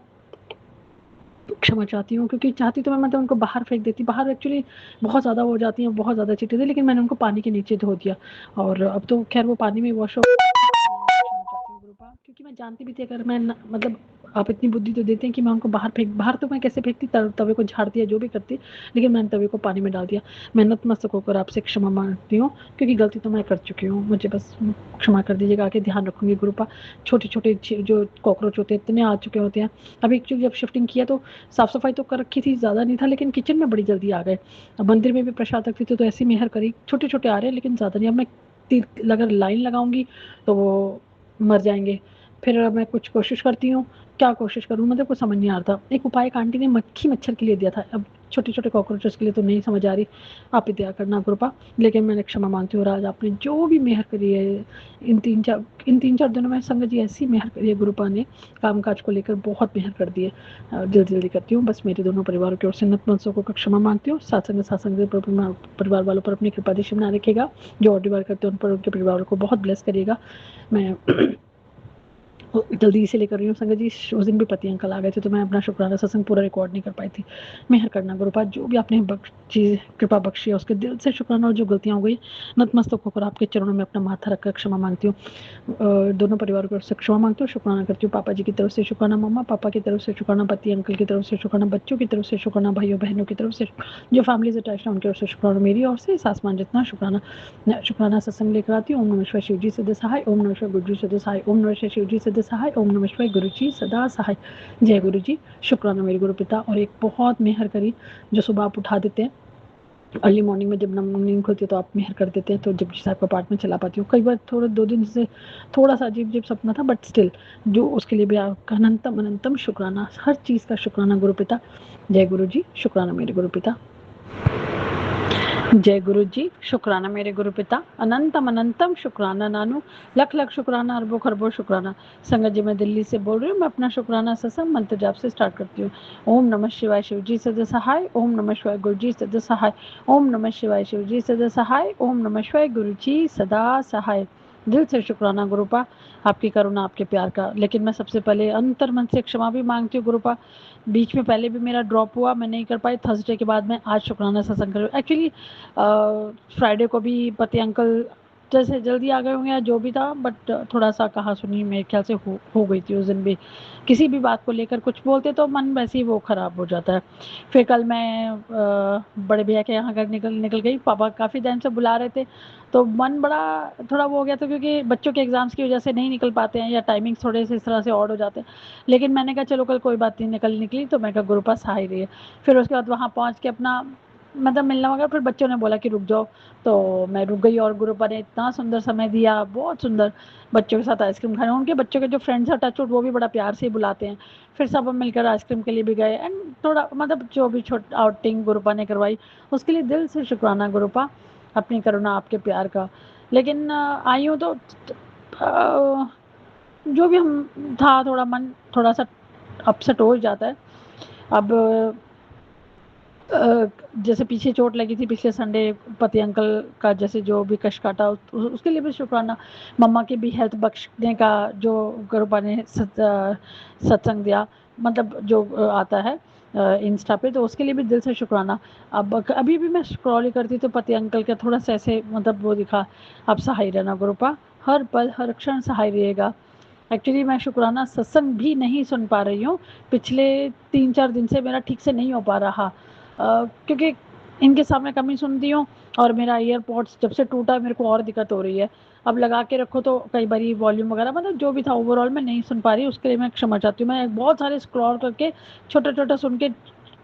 क्षमा चाहती हूँ, क्योंकि चाहती तो मैं मतलब उनको बाहर फेंक देती, बाहर एक्चुअली बहुत ज़्यादा हो जाती हैं, बहुत ज़्यादा चींटियाँ थी, लेकिन मैंने उनको पानी के नीचे धो दिया और अब तो खैर वो पानी में वॉश हो। क्षमा चाहती हूँ गुरुपा, क्योंकि मैं जानती भी थी अगर मैं मतलब आप इतनी बुद्धि तो देते हैं कि मैं उनको बाहर तो मैं कैसे फेंकती, तवे को झाड़ती या जो भी करती, लेकिन मैंने तवे को पानी में डाल दिया। मैं नतमस्तक होकर आपसे क्षमा मांगती हूँ, क्योंकि गलती तो मैं कर चुकी हूँ, मुझे बस क्षमा कर दीजिएगा। आगे ध्यान रखूंगी गुरुपा। छोटे छोटे जो कॉकरोच होते हैं इतने आ चुके होते हैं। अभी एक्चुअली जब शिफ्टिंग किया तो साफ सफाई तो कर रखी थी, ज़्यादा नहीं था, लेकिन किचन में बड़ी जल्दी आ गए। अब मंदिर में भी प्रसाद रखती थी तो ऐसी मेहर करी, छोटे छोटे आ रहे हैं लेकिन ज़्यादा नहीं। अब मैं अगर लाइन लगाऊंगी तो वो मर जाएंगे। फिर मैं कुछ कोशिश करती हूँ, क्या कोशिश करूँ, मतलब कुछ समझ नहीं आ रहा था। एक उपाय एक आंटी ने मक्खी मच्छर के लिए दिया था, अब छोटे छोटे कॉकरोचेस के लिए तो नहीं समझ आ रही। आप ही दया करना कृपा। लेकिन मैंने क्षमा मांगती हूँ, और आज आपने जो भी मेहर करी है इन तीन चार दिनों में, संगत जी ऐसी मेहर करी है गुरुपा ने, काम काज को लेकर बहुत मेहर कर दी है। जल्दी जल्दी करती हूँ, बस मेरे दोनों परिवारों की ओर से नतमस्तकों को क्षमा मांगती हूँ। साथ परिवार वालों पर अपनी कृपा दृष्टि बना रखेगा। जो ऑडियो करते हैं उन पर, उनके परिवारों को बहुत ब्लेस करिएगा। मैं जल्दी से लेकर रही हूँ संगत जी। उस दिन भी पति अंकल आ गए थे तो मैं अपना शुक्राना सत्संग पूरा रिकॉर्ड नहीं कर पाई थी। मेहर करना गुरुपाद, जो भी आपने कृपा बख्शी है उसके दिल से शुक्राना, और जो गलतियाँ हो गई नतमस्तक होकर आपके चरणों में अपना माथा रखकर क्षमा मांगती हूँ। दोनों परिवारों की ओर से क्षमा मांगती हूँ, शुक्राना करती हूँ। पापा जी की तरफ से शुक्राना, मम्मा पापा की तरफ से शुक्राना, पति अंकल की तरफ से शुक्राना, बच्चों की तरफ से शुक्राना, भाइयों बहनों की तरफ से, जो फैमिली से अटैच है उनकी ओर से शुक्राना, मेरी ओर से सासमान जितना शुक्राना सत्संग लेकर आती हूँ। ओम नमः शिवाय शिव जी सदा सहाय, ओम नमः शिवाय गुरु जी सदा सहाय, ओम नमः शिवाय शिव जी सदा सहाय, ओम नमः शिवाय गुरु जी सदा सहाय। जय गुरु जी, शुक्राना मेरे गुरु पिता। और एक बहुत मेहर करी, जो सुबह आप उठा देते हैं अर्ली मॉर्निंग में, जब नींद खुलती है तो आप मेहर कर देते हैं, तो जब साहब का पार्ट में चला पाती हूँ। कई बार थोड़ा 2 दिन से थोड़ा सा अजीब अजीब सपना था, बट स्टिल जो उसके लिए भी आपका अनंतम अनंतम शुक्राना, हर चीज़ का शुक्राना गुरु पिता। जय गुरु जी, शुक्राना मेरे गुरु पिता। जय गुरु जी, शुक्राना मेरे गुरु पिता। अनंतम अनंतम शुक्राना नानू, लख लख शुक्राना, अरबों खरबों शुक्राना। संगत जी, मैं दिल्ली से बोल रही हूँ। मैं अपना शुक्राना सत्संग मंत्र जाप से स्टार्ट करती हूँ। ओम नमः शिवाय शिव जी सदा सहाय, ओम नमः शिवाय गुरु जी सदा सहाय, ओम नमः शिवाय शिव जी सदा सहाय, ओम नमः शिवाय गुरु जी सदा सहाय। दिल से शुक्राना गुरुपा, आपकी करुणा आपके प्यार का। लेकिन मैं सबसे पहले अंतर मन से क्षमा भी मांगती हूँ गुरुपा। बीच में पहले भी मेरा ड्रॉप हुआ, मैं नहीं कर पाई, थर्सडे के बाद मैं आज शुक्राना सत्संग कर रही हूँ। एक्चुअली फ्राइडे को भी पति अंकल जैसे जल्दी आ गए होंगे या जो भी था, बट थोड़ा सा कहा सुनी मेरे ख्याल से हो गई थी उस दिन भी। किसी भी बात को लेकर कुछ बोलते तो मन वैसे ही वो ख़राब हो जाता है। फिर कल मैं बड़े भैया के यहाँ घर निकल गई, पापा काफ़ी टाइम से बुला रहे थे, तो मन बड़ा थोड़ा वो हो गया था, क्योंकि बच्चों के एग्ज़ाम्स की वजह से नहीं निकल पाते हैं या टाइमिंग्स थोड़े से इस तरह से ऑड हो जाते हैं। लेकिन मैंने कहा चलो कल कोई बात नहीं, निकली तो मैं कहा गुरु पास आ ही रही है। फिर उसके बाद वहाँ पहुँच के अपना मतलब मिलना वगैरह, फिर बच्चों ने बोला कि रुक जाओ, तो मैं रुक गई और गुरुपा ने इतना सुंदर समय दिया, बहुत सुंदर। बच्चों के साथ आइसक्रीम खाने, उनके बच्चों के जो फ्रेंड्स हैं टचवुड, वो भी बड़ा प्यार से ही बुलाते हैं। फिर सब हम मिलकर आइसक्रीम के लिए भी गए, एंड थोड़ा मतलब जो भी छोटी आउटिंग गुरुपा ने करवाई, उसके लिए दिल से शुक्राना गुरुपा, अपनी करुणा आपके प्यार का। लेकिन आई हूँ तो जो भी हम था, थोड़ा मन थोड़ा सा अपसेट हो जाता है। अब जैसे पीछे चोट लगी थी पिछले संडे, पति अंकल का जैसे जो भी कष्ट काटा, उसके लिए भी शुक्राना। मम्मा की भी हेल्थ बख्शने का जो गुरुपा ने सत्संग दिया, मतलब जो आता है इंस्टा पे, तो उसके लिए भी दिल से शुक्राना। अब अभी भी मैं स्क्रॉल करती तो पति अंकल का थोड़ा सा ऐसे मतलब वो दिखा। अब सहाय रहना गुरुपा, हर पल हर क्षण सहाय रहिएगा। एक्चुअली मैं शुक्राना सत्संग भी नहीं सुन पा रही हूँ, पिछले 3-4 दिन से मेरा ठीक से नहीं हो पा रहा, क्योंकि इनके सामने कम ही सुनती हूँ, और मेरा ईयरपॉड्स जब से टूटा मेरे को और दिक्कत हो रही है। अब लगा के रखो तो कई बार वॉल्यूम वगैरह मतलब जो भी था ओवरऑल मैं नहीं सुन पा रही, उसके लिए मैं क्षमा चाहती हूँ। मैं बहुत सारे स्क्रॉल करके छोटा छोटा सुन के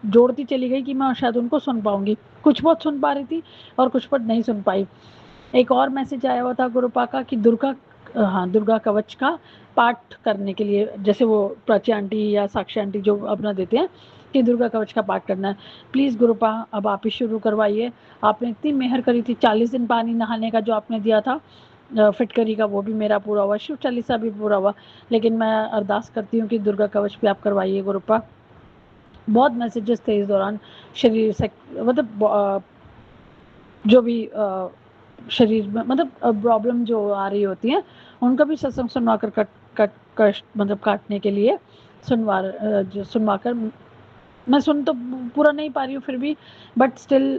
जोड़ती चली गई कि मैं शायद उनको सुन पाऊंगी, कुछ बहुत सुन पा रही थी और कुछ बहुत नहीं सुन पाई। एक और मैसेज आया हुआ था गुरुपा का कि दुर्गा कवच का पाठ करने के लिए, जैसे वो प्राची आंटी या साक्षी आंटी जो अपना देते हैं कि दुर्गा कवच का पाठ करना है। प्लीज़ गुरुपा अब आप ही शुरू करवाइए। आपने इतनी मेहर करी थी, 40 दिन पानी नहाने का जो आपने दिया था फिटकरी का, वो भी मेरा पूरा हुआ, शिव चालीसा भी पूरा हुआ। लेकिन मैं अरदास करती हूँ कि दुर्गा कवच भी आप करवाइए गुरुपा। बहुत मैसेजेस थे इस दौरान, शरीर से मतलब जो भी शरीर में मतलब प्रॉब्लम जो आ रही होती है, उनका भी सत्संग सुनवा कर कष्ट मतलब काटने के लिए सुनवा कर मैं सुन तो पूरा नहीं पा रही हूँ फिर भी, बट स्टिल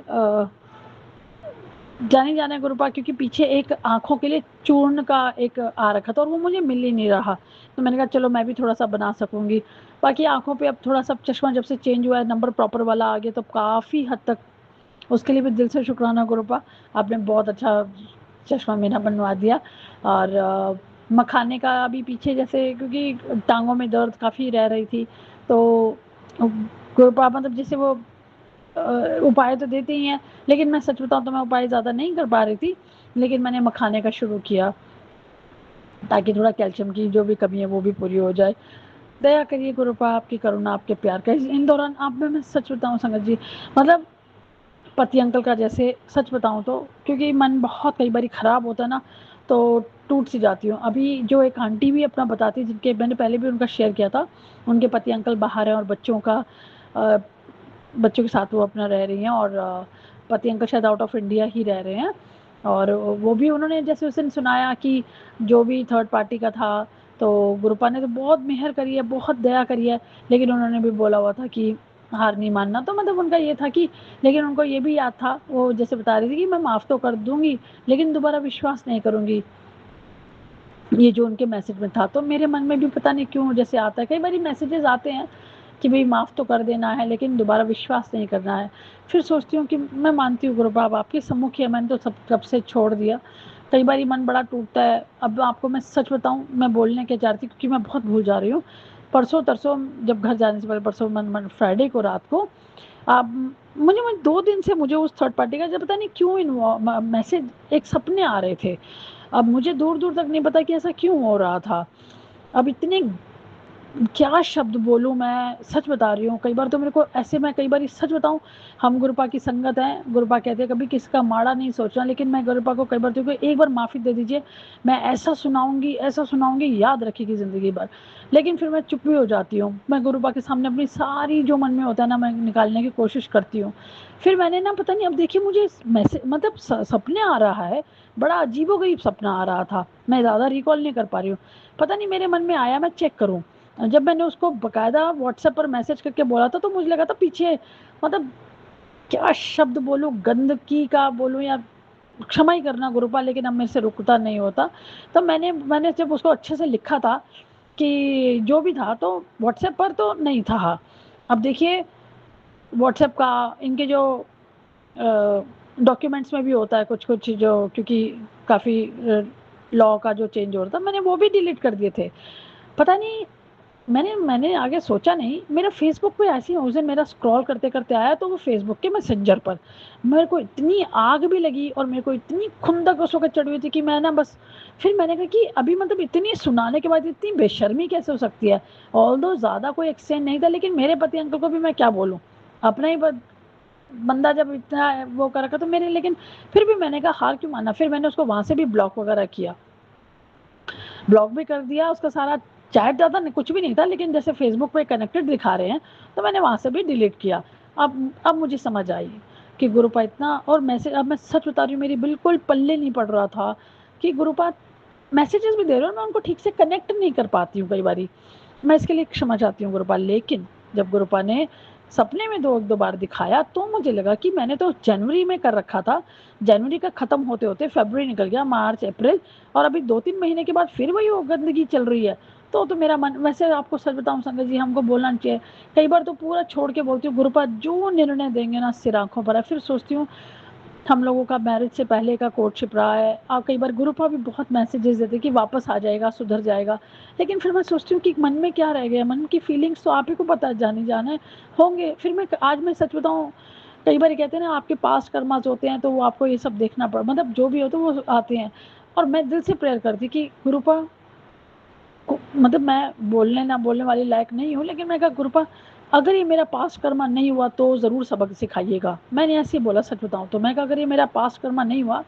जाने गुरुपा, क्योंकि पीछे एक आँखों के लिए चूर्ण का एक आ रखा था और वो मुझे मिल ही नहीं रहा, तो मैंने कहा चलो मैं भी थोड़ा सा बना सकूँगी। बाकी आँखों पे अब थोड़ा सा चश्मा जब से चेंज हुआ है, नंबर प्रॉपर वाला आ गया, तो काफ़ी हद तक उसके लिए भी दिल से शुक्राना गुरुपा, आपने बहुत अच्छा चश्मा मेरा बनवा दिया। और मखाने का अभी पीछे जैसे, क्योंकि टांगों में दर्द काफ़ी रह रही थी, तो गुरुपा मतलब जैसे वो उपाय तो देते ही हैं, लेकिन मैं सच बताऊँ तो मैं उपाय ज़्यादा नहीं कर पा रही थी, लेकिन मैंने मखाने का शुरू किया ताकि थोड़ा कैल्शियम की जो भी कमी है वो भी पूरी हो जाए। दया करिए गुरुपा, आपकी करुणा आपके प्यार का इन दौरान आप में, मैं सच बताऊँ संगत जी, मतलब पति अंकल का जैसे सच बताऊँ तो, क्योंकि मन बहुत कई बार ख़राब होता है ना, तो टूट सी जाती हूँ। अभी जो एक आंटी भी अपना बताती, जिनके मैंने पहले भी उनका शेयर किया था, उनके पति अंकल बाहर हैं और बच्चों के साथ वो अपना रह रही हैं, और पति अंकल शायद आउट ऑफ इंडिया ही रह रहे हैं। और वो भी उन्होंने जैसे उस दिन सुनाया कि जो भी थर्ड पार्टी का था, तो गुरुपा ने तो बहुत मेहर करी है, बहुत दया करी है, लेकिन उन्होंने भी बोला हुआ था कि हार नहीं मानना। तो मतलब उनका ये था कि, लेकिन उनको ये भी याद था, वो जैसे बता रही थी कि मैं माफ़ तो कर दूंगी लेकिन दोबारा विश्वास नहीं करूंगी, ये जो उनके मैसेज में था। तो मेरे मन में भी पता नहीं क्यों जैसे आता है, कई बार मैसेजेस आते हैं कि भाई माफ़ तो कर देना है लेकिन दोबारा विश्वास नहीं करना है। फिर सोचती हूँ कि मैं मानती हूँ गुरु बाब आपके सम्मुख है, मैंने तो सब कब से छोड़ दिया। कई बार मन बड़ा टूटता है। अब आपको मैं सच बताऊँ, मैं बोलने क्या चाहती क्योंकि मैं बहुत भूल जा रही हूँ। परसों तरसों जब घर जाने से पहले, परसों मन फ्राइडे को रात को, अब मुझे 2 दिन से मुझे उस थर्ड पार्टी का जब पता नहीं क्यों मैसेज एक सपने आ रहे थे। अब मुझे दूर दूर तक नहीं पता कि ऐसा क्यों हो रहा था। अब इतने क्या शब्द बोलूँ, मैं सच बता रही हूँ। कई बार तो मेरे को ऐसे, मैं कई बार सच बताऊँ, हम गुरुपा की संगत हैं, गुरुपा कहते हैं कभी किसी का माड़ा नहीं सोचना, लेकिन मैं गुरुपा को कई बार तो एक बार माफ़ी दे दीजिए, मैं ऐसा सुनाऊंगी याद रखेगी ज़िंदगी भर। लेकिन फिर मैं चुप भी हो जाती हूँ। मैं गुरुपा के सामने अपनी सारी जो मन में होता है ना, मैं निकालने की कोशिश करती हूँ। फिर मैंने ना पता नहीं, अब देखिए मुझे मैसेज मतलब सपने आ रहा है, बड़ा अजीबोगरीब सपना आ रहा था, मैं ज़्यादा रिकॉल नहीं कर पा रही हूँ। पता नहीं मेरे मन में आया मैं चेक करूँ, जब मैंने उसको बकायदा व्हाट्सएप पर मैसेज करके बोला था, तो मुझे लगा था पीछे मतलब क्या शब्द बोलूँ, गंदगी का बोलूँ या क्षमा ही करना गुरुपा, लेकिन अब मेरे से रुकता नहीं होता। तो मैंने जब उसको अच्छे से लिखा था कि जो भी था, तो व्हाट्सएप पर तो नहीं था। अब देखिए व्हाट्सएप का इनके जो डॉक्यूमेंट्स में भी होता है कुछ कुछ, जो क्योंकि काफ़ी लॉ का जो चेंज हो रहा था, मैंने वो भी डिलीट कर दिए थे। पता नहीं, मैंने आगे सोचा नहीं। मेरा फेसबुक पे ऐसे ही उस दिन मेरा स्क्रॉल करते करते आया, तो वो फेसबुक के मैसेंजर पर मेरे को इतनी आग भी लगी और मेरे को इतनी खुंदक उस वक्त चढ़ी हुई थी कि मैं ना बस, फिर मैंने कहा कि अभी मतलब इतनी सुनाने के बाद इतनी बेशर्मी कैसे हो सकती है। ऑल्दो ज़्यादा कोई एक्सचेंज नहीं था, लेकिन मेरे पति अंकल को भी मैं क्या बोलूँ, अपना ही बंदा जब इतना वो कर रखा तो मेरे, लेकिन फिर भी मैंने कहा हार क्यों माना। फिर मैंने उसको वहाँ से भी ब्लॉक वगैरह किया, ब्लॉक भी कर दिया। उसका सारा चैट ज़्यादा कुछ भी नहीं था, लेकिन जैसे फेसबुक पे कनेक्टेड दिखा रहे हैं, तो मैंने वहाँ से भी डिलीट किया। अब मुझे समझ आई कि गुरुपा इतना, और मैसेज, अब मैं सच बता रही हूँ, मेरी बिल्कुल पल्ले नहीं पड़ रहा था कि गुरुपा मैसेजेस भी दे रहे हो, मैं उनको ठीक से कनेक्ट नहीं कर पाती हूँ कई बारी। मैं इसके लिए क्षमा चाहती हूँ गुरुपा। लेकिन जब गुरुपा ने सपने में एक दो बार दिखाया, तो मुझे लगा कि मैंने तो जनवरी में कर रखा था, जनवरी का ख़त्म होते होते फरवरी निकल गया, मार्च, अप्रैल, और अभी 2-3 महीने के बाद फिर वही वो गंदगी चल रही है। तो मेरा मन, वैसे आपको सच बताऊँ संगत जी, हमको बोलना नहीं चाहिए। कई बार तो पूरा छोड़ के बोलती हूँ गुरुपा जो निर्णय देंगे ना सिर आँखों पर है। फिर सोचती हूँ हम लोगों का मैरिज से पहले का कोर्टशिप रहा है, और कई बार गुरुपा भी बहुत मैसेजेस देते कि वापस आ जाएगा, सुधर जाएगा। लेकिन फिर मैं सोचती हूँ कि मन में क्या रह गया, मन की फीलिंग्स तो आप ही को पता है, जाने जाने होंगे। फिर मैं सच बताऊँ, कई बार कहते हैं ना आपके पास कर्मास होते हैं, तो वो आपको ये सब देखना पड़ा, मतलब जो भी हो तो वो आते हैं। और मैं दिल से प्रेयर करती कि गुरुपा, मतलब मैं बोलने ना बोलने वाली लायक नहीं हूँ, लेकिन मैं कहा गुरुपा अगर ये मेरा पास कर्मा नहीं हुआ तो ज़रूर सबक सिखाइएगा। मैंने ऐसे ही बोला सच बताऊँ तो। मैं कहा अगर ये मेरा पास कर्मा नहीं हुआ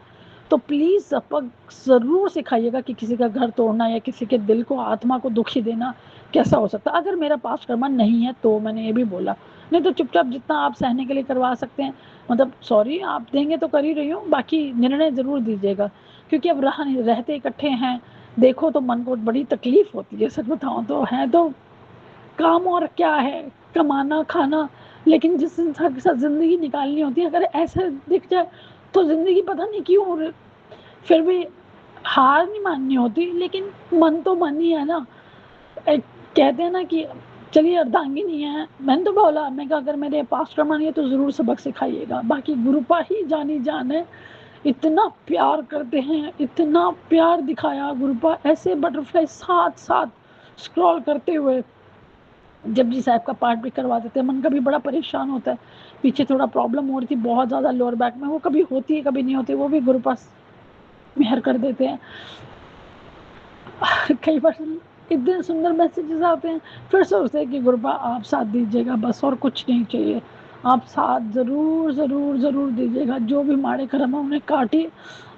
तो प्लीज़ सबक ज़रूर सिखाइएगा कि किसी का घर तोड़ना या किसी के दिल को, आत्मा को दुखी देना कैसा हो सकता है, अगर मेरा पास कर्मा नहीं है तो। मैंने ये भी बोला, नहीं तो चुपचाप जितना आप सहने के लिए करवा सकते हैं, मतलब सॉरी आप देंगे तो कर ही रही हूँ, बाकी निर्णय ज़रूर दीजिएगा। क्योंकि अब रहते इकट्ठे हैं, देखो तो मन को बड़ी तकलीफ होती है सच बताऊँ तो। है तो काम और क्या है, कमाना खाना, लेकिन जिस इंसान के साथ ज़िंदगी निकालनी होती है, अगर ऐसा दिख जाए तो ज़िंदगी पता नहीं क्यों, फिर भी हार नहीं माननी होती, लेकिन मन तो मन ही है ना। कहते हैं ना कि चलिए अर्धांगिनी है, मैंने तो बोला, मैं कहा अगर मेरे पास कर्म है तो ज़रूर सबक सिखाइएगा। बाकी गुरुपा ही जानी जान है, इतना प्यार करते हैं, इतना प्यार दिखाया गुरुपा, ऐसे बटरफ्लाई साथ साथ स्क्रॉल करते हुए जपजी साहब का पाठ भी करवा देते हैं। मन कभी बड़ा परेशान होता है, पीछे थोड़ा प्रॉब्लम हो रही थी बहुत ज़्यादा लोअर बैक में, वो कभी होती है कभी नहीं होती, वो भी गुरुपा मेहर कर देते हैं। कई बार इतने सुंदर मैसेजेस आते हैं, फिर सोचते हैं कि गुरुपा आप साथ दीजिएगा, बस और कुछ नहीं चाहिए, आप साथ ज़रूर ज़रूर ज़रूर दीजिएगा। जो भी माड़े कर्म है उन्हें काटिए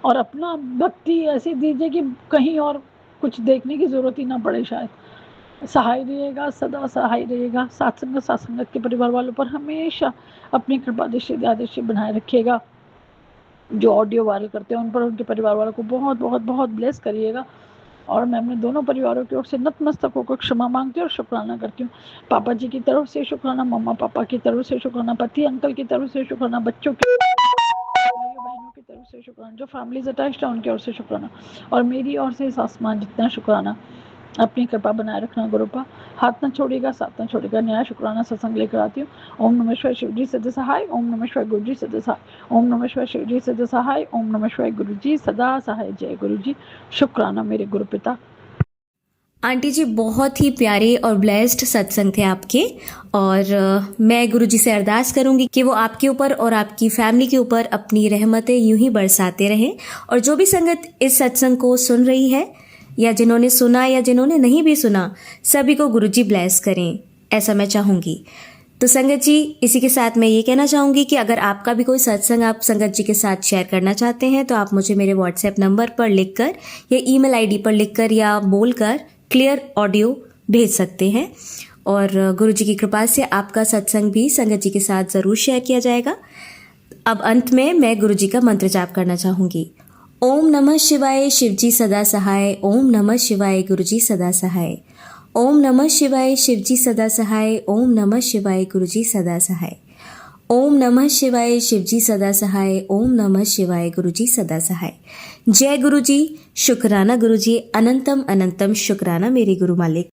और अपना भक्ति ऐसी दीजिए कि कहीं और कुछ देखने की ज़रूरत ही ना पड़े। शायद सहाय रहिएगा, सदा सहाय रहिएगा। साथ संगत के परिवार वालों पर हमेशा अपनी कृपा दृष्टि दया दृष्टि बनाए रखिएगा। जो ऑडियो वायरल करते हैं उन पर, उनके परिवार वालों को बहुत बहुत बहुत ब्लेस करिएगा। और मैं अपने दोनों परिवारों की ओर से नतमस्तक होकर क्षमा मांगती हूँ और शुक्राना करती हूँ। पापा जी की तरफ से शुक्राना, मम्मा पापा की तरफ से शुक्राना, पति अंकल की तरफ से शुक्राना, बच्चों की, भाइयों बहनों की तरफ से शुक्राना, जो फैमिलीज अटैच्ड है उनकी ओर से शुक्राना, और मेरी ओर से आसमान जितना शुक्राना। अपनी कृपा बनाए रखना गुरुपा, हाथ न छोड़िएगा, साथ न छोड़िएगा। न्याय शुक्राना सत्संग लेकर आती हूँ। ओम नमः शिवाय शिव जी सदा सहाय, ओम नमः शिवाय गुरु जी सदा सहाय, ओम नमः शिवाय शिव जी सदा सहाय, ओम नमः शिवाय गुरु जी सदा सहाय। जय गुरु जी। शुक्राना मेरे गुरु पिता। आंटी जी बहुत ही प्यारे और ब्लेस्ड सत्संग थे आपके, और मैं गुरु जी से अरदास करूंगी कि वो आपके ऊपर और आपकी फैमिली के ऊपर अपनी रहमतें यूं ही बरसाते रहें। और जो भी संगत इस सत्संग को सुन रही है, या जिन्होंने सुना या जिन्होंने नहीं भी सुना, सभी को गुरु जी ब्लेस करें, ऐसा मैं चाहूँगी। तो संगत जी, इसी के साथ मैं ये कहना चाहूँगी कि अगर आपका भी कोई सत्संग आप संगत जी के साथ शेयर करना चाहते हैं, तो आप मुझे मेरे व्हाट्सएप नंबर पर लिखकर या ईमेल आईडी पर लिखकर या बोलकर क्लियर ऑडियो भेज सकते हैं, और गुरु जी की कृपा से आपका सत्संग भी संगत जी के साथ ज़रूर शेयर किया जाएगा। अब अंत में मैं गुरु जी का मंत्र जाप करना चाहूँगी। ओम नमः शिवाय शिव जी सदा सहाय, ओम नमः शिवाय गुरु जी सदा सहाय, ओम नमः शिवाय शिव जी सदा सहाय, ओम नमः शिवाय गुरु जी सदा सहाय, ओम नमः शिवाय, शिवजी सदा सहाय। ओम नमः शिवाय, गुरुजी सदा सहाय। जय गुरुजी, शुक्राना गुरुजी, अनंतम अनंतम शुक्राना मेरे गुरु मालिक।